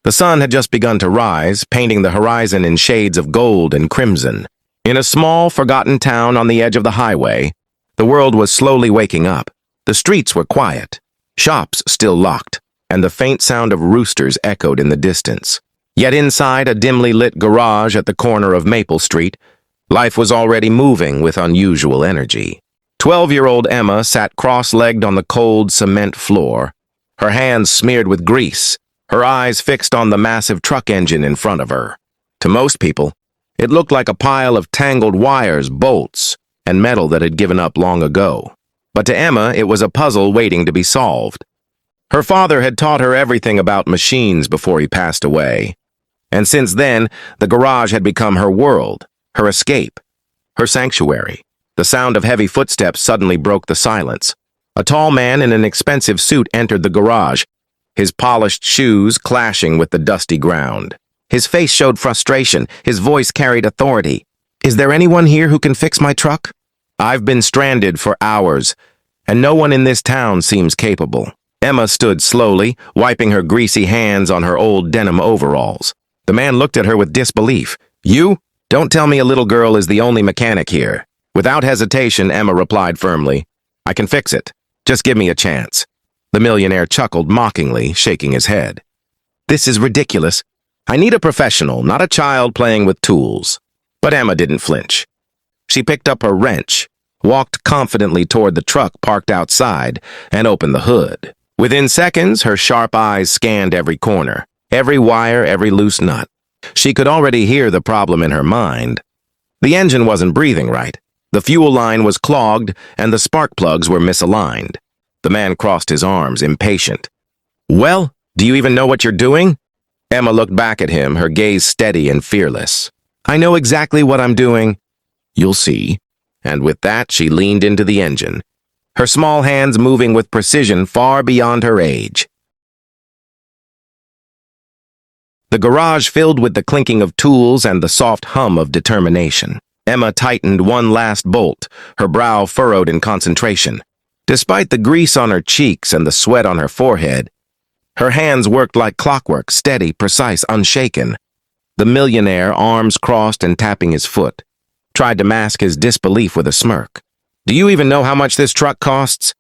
The sun had just begun to rise, painting the horizon in shades of gold and crimson. In a small, forgotten town on the edge of the highway, the world was slowly waking up. The streets were quiet, shops still locked, and the faint sound of roosters echoed in the distance. Yet inside a dimly lit garage at the corner of Maple Street, life was already moving with unusual energy. 12-year-old Emma sat cross-legged on the cold cement floor, her hands smeared with grease, her eyes fixed on the massive truck engine in front of her. To most people, it looked like a pile of tangled wires, bolts, and metal that had given up long ago. But to Emma, it was a puzzle waiting to be solved. Her father had taught her everything about machines before he passed away. And since then, the garage had become her world, her escape, her sanctuary. The sound of heavy footsteps suddenly broke the silence. A tall man in an expensive suit entered the garage, his polished shoes clashing with the dusty ground. His face showed frustration, his voice carried authority. "Is there anyone here who can fix my truck? I've been stranded for hours, and no one in this town seems capable." Emma stood slowly, wiping her greasy hands on her old denim overalls. The man looked at her with disbelief. "You? Don't tell me a little girl is the only mechanic here." Without hesitation, Emma replied firmly, "I can fix it. Just give me a chance." The millionaire chuckled mockingly, shaking his head. "This is ridiculous. I need a professional, not a child playing with tools." But Emma didn't flinch. She picked up her wrench, walked confidently toward the truck parked outside, and opened the hood. Within seconds, her sharp eyes scanned every corner, every wire, every loose nut. She could already hear the problem in her mind. The engine wasn't breathing right. The fuel line was clogged, and the spark plugs were misaligned. The man crossed his arms, impatient. "Well, do you even know what you're doing?" Emma looked back at him, her gaze steady and fearless. "I know exactly what I'm doing." "You'll see." And with that, she leaned into the engine, her small hands moving with precision far beyond her age. The garage filled with the clinking of tools and the soft hum of determination. Emma tightened one last bolt, her brow furrowed in concentration. Despite the grease on her cheeks and the sweat on her forehead, her hands worked like clockwork, steady, precise, unshaken. The millionaire, arms crossed and tapping his foot, tried to mask his disbelief with a smirk. "Do you even know how much this truck costs?"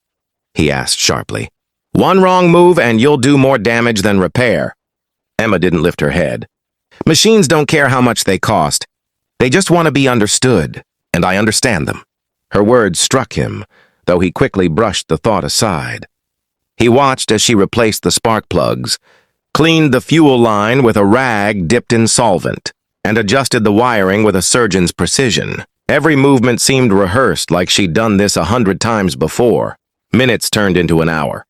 he asked sharply. "One wrong move and you'll do more damage than repair." Emma didn't lift her head. "Machines don't care how much they cost. They just want to be understood, and I understand them." Her words struck him, though he quickly brushed the thought aside. He watched as she replaced the spark plugs, cleaned the fuel line with a rag dipped in solvent, and adjusted the wiring with a surgeon's precision. Every movement seemed rehearsed, like she'd done this 100 times before. Minutes turned into an hour.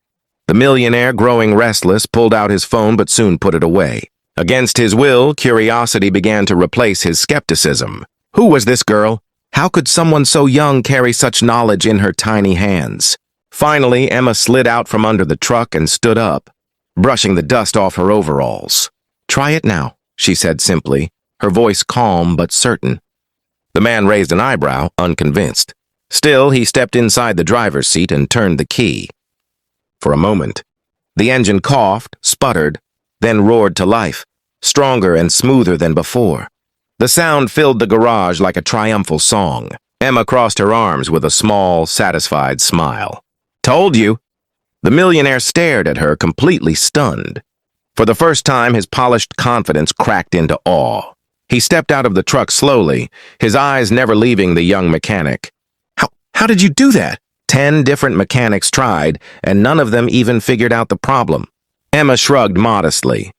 The millionaire, growing restless, pulled out his phone but soon put it away. Against his will, curiosity began to replace his skepticism. Who was this girl? How could someone so young carry such knowledge in her tiny hands? Finally, Emma slid out from under the truck and stood up, brushing the dust off her overalls. "Try it now," she said simply, her voice calm but certain. The man raised an eyebrow, unconvinced. Still, he stepped inside the driver's seat and turned the key. For a moment, the engine coughed, sputtered, then roared to life, stronger and smoother than before. The sound filled the garage like a triumphal song. Emma crossed her arms with a small, satisfied smile. "Told you." The millionaire stared at her, completely stunned. For the first time, his polished confidence cracked into awe. He stepped out of the truck slowly, his eyes never leaving the young mechanic. How did you do that?" 10 different mechanics tried, and none of them even figured out the problem. Emma shrugged modestly.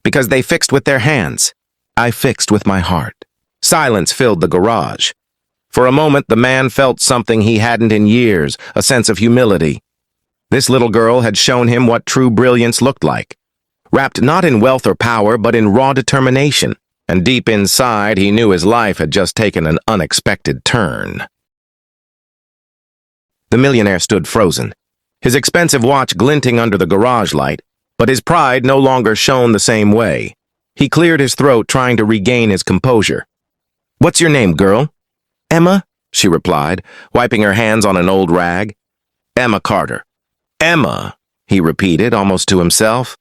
"Because they fixed with their hands. I fixed with my heart." Silence filled the garage. For a moment, the man felt something he hadn't in years, a sense of humility. This little girl had shown him what true brilliance looked like, wrapped not in wealth or power, but in raw determination. And deep inside, he knew his life had just taken an unexpected turn. The millionaire stood frozen, his expensive watch glinting under the garage light, but his pride no longer shone the same way. He cleared his throat, trying to regain his composure. "What's your name, girl?" "Emma," she replied, wiping her hands on an old rag. "Emma Carter." "Emma," he repeated, almost to himself.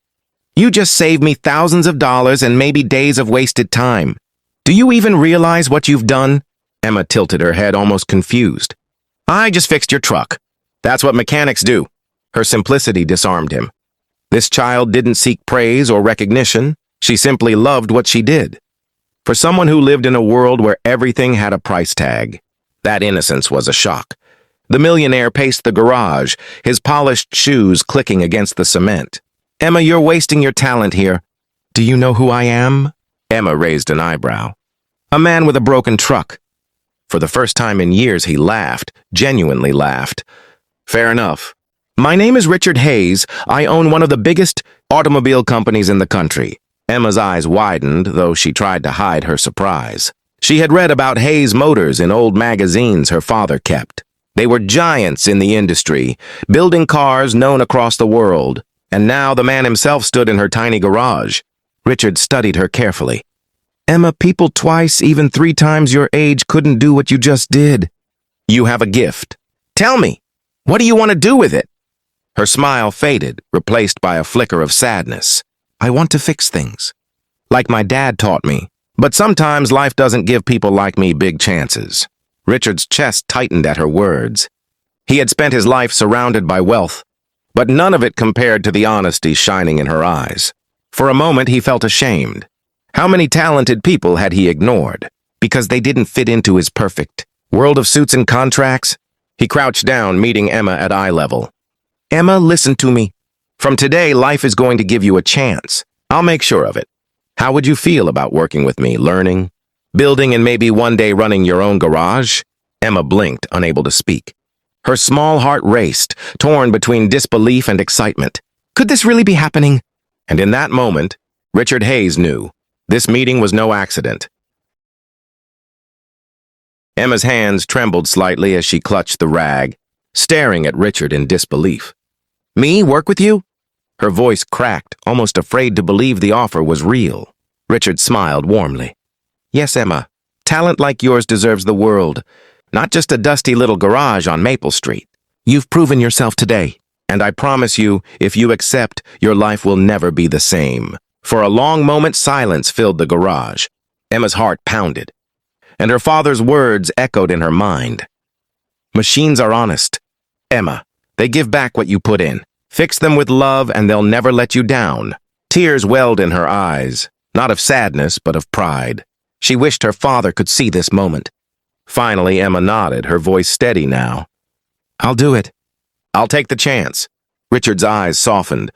You just saved me thousands of dollars and maybe days of wasted time. Do you even realize what you've done? Emma tilted her head, almost confused. I just fixed your truck. That's what mechanics do. Her simplicity disarmed him. This child didn't seek praise or recognition. She simply loved what she did. For someone who lived in a world where everything had a price tag, that innocence was a shock. The millionaire paced the garage, his polished shoes clicking against the cement. Emma, you're wasting your talent here. Do you know who I am? Emma raised an eyebrow. A man with a broken truck. For the first time in years, he laughed, genuinely laughed. Fair enough. My name is Richard Hayes. I own one of the biggest automobile companies in the country. Emma's eyes widened, though she tried to hide her surprise. She had read about Hayes Motors in old magazines her father kept. They were giants in the industry, building cars known across the world. And now the man himself stood in her tiny garage. Richard studied her carefully. Emma, people twice, even 3 times your age couldn't do what you just did. You have a gift. Tell me, what do you want to do with it? Her smile faded, replaced by a flicker of sadness. I want to fix things. Like my dad taught me. But sometimes life doesn't give people like me big chances. Richard's chest tightened at her words. He had spent his life surrounded by wealth, but none of it compared to the honesty shining in her eyes. For a moment, he felt ashamed. How many talented people had he ignored because they didn't fit into his perfect world of suits and contracts? He crouched down, meeting Emma at eye level. Emma, listen to me. From today, life is going to give you a chance. I'll make sure of it. How would you feel about working with me, learning, building, and maybe one day running your own garage? Emma blinked, unable to speak. Her small heart raced, torn between disbelief and excitement. Could this really be happening? And in that moment, Richard Hayes knew. This meeting was no accident. Emma's hands trembled slightly as she clutched the rag, staring at Richard in disbelief. Me, work with you? Her voice cracked, almost afraid to believe the offer was real. Richard smiled warmly. Yes, Emma. Talent like yours deserves the world, not just a dusty little garage on Maple Street. You've proven yourself today, and I promise you, if you accept, your life will never be the same. For a long moment, silence filled the garage. Emma's heart pounded, and her father's words echoed in her mind. Machines are honest. Emma, they give back what you put in. Fix them with love and they'll never let you down. Tears welled in her eyes, not of sadness, but of pride. She wished her father could see this moment. Finally, Emma nodded, her voice steady now. I'll do it. I'll take the chance. Richard's eyes softened.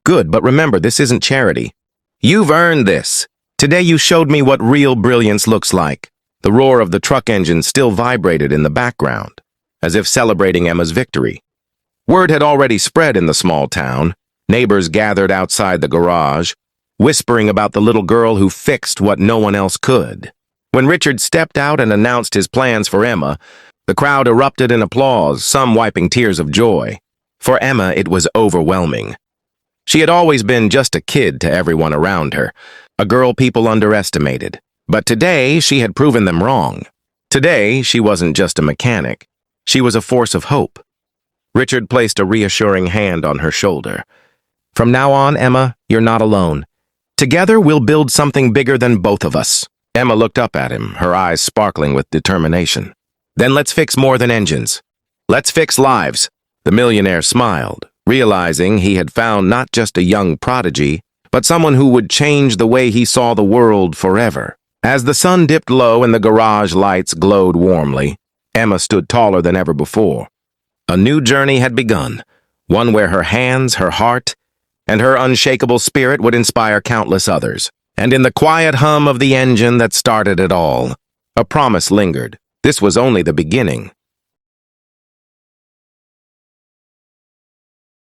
Good, but remember, this isn't charity. You've earned this. Today you showed me what real brilliance looks like. The roar of the truck engine still vibrated in the background, as if celebrating Emma's victory. Word had already spread in the small town. Neighbors gathered outside the garage, whispering about the little girl who fixed what no one else could. When Richard stepped out and announced his plans for Emma, the crowd erupted in applause, some wiping tears of joy. For Emma, it was overwhelming. She had always been just a kid to everyone around her, a girl people underestimated. But today, she had proven them wrong. Today, she wasn't just a mechanic. She was a force of hope. Richard placed a reassuring hand on her shoulder. From now on, Emma, you're not alone. Together, we'll build something bigger than both of us. Emma looked up at him, her eyes sparkling with determination. Then let's fix more than engines. Let's fix lives. The millionaire smiled, realizing he had found not just a young prodigy, but someone who would change the way he saw the world forever. As the sun dipped low and the garage lights glowed warmly, Emma stood taller than ever before. A new journey had begun, one where her hands, her heart, and her unshakable spirit would inspire countless others. And in the quiet hum of the engine that started it all, a promise lingered. This was only the beginning.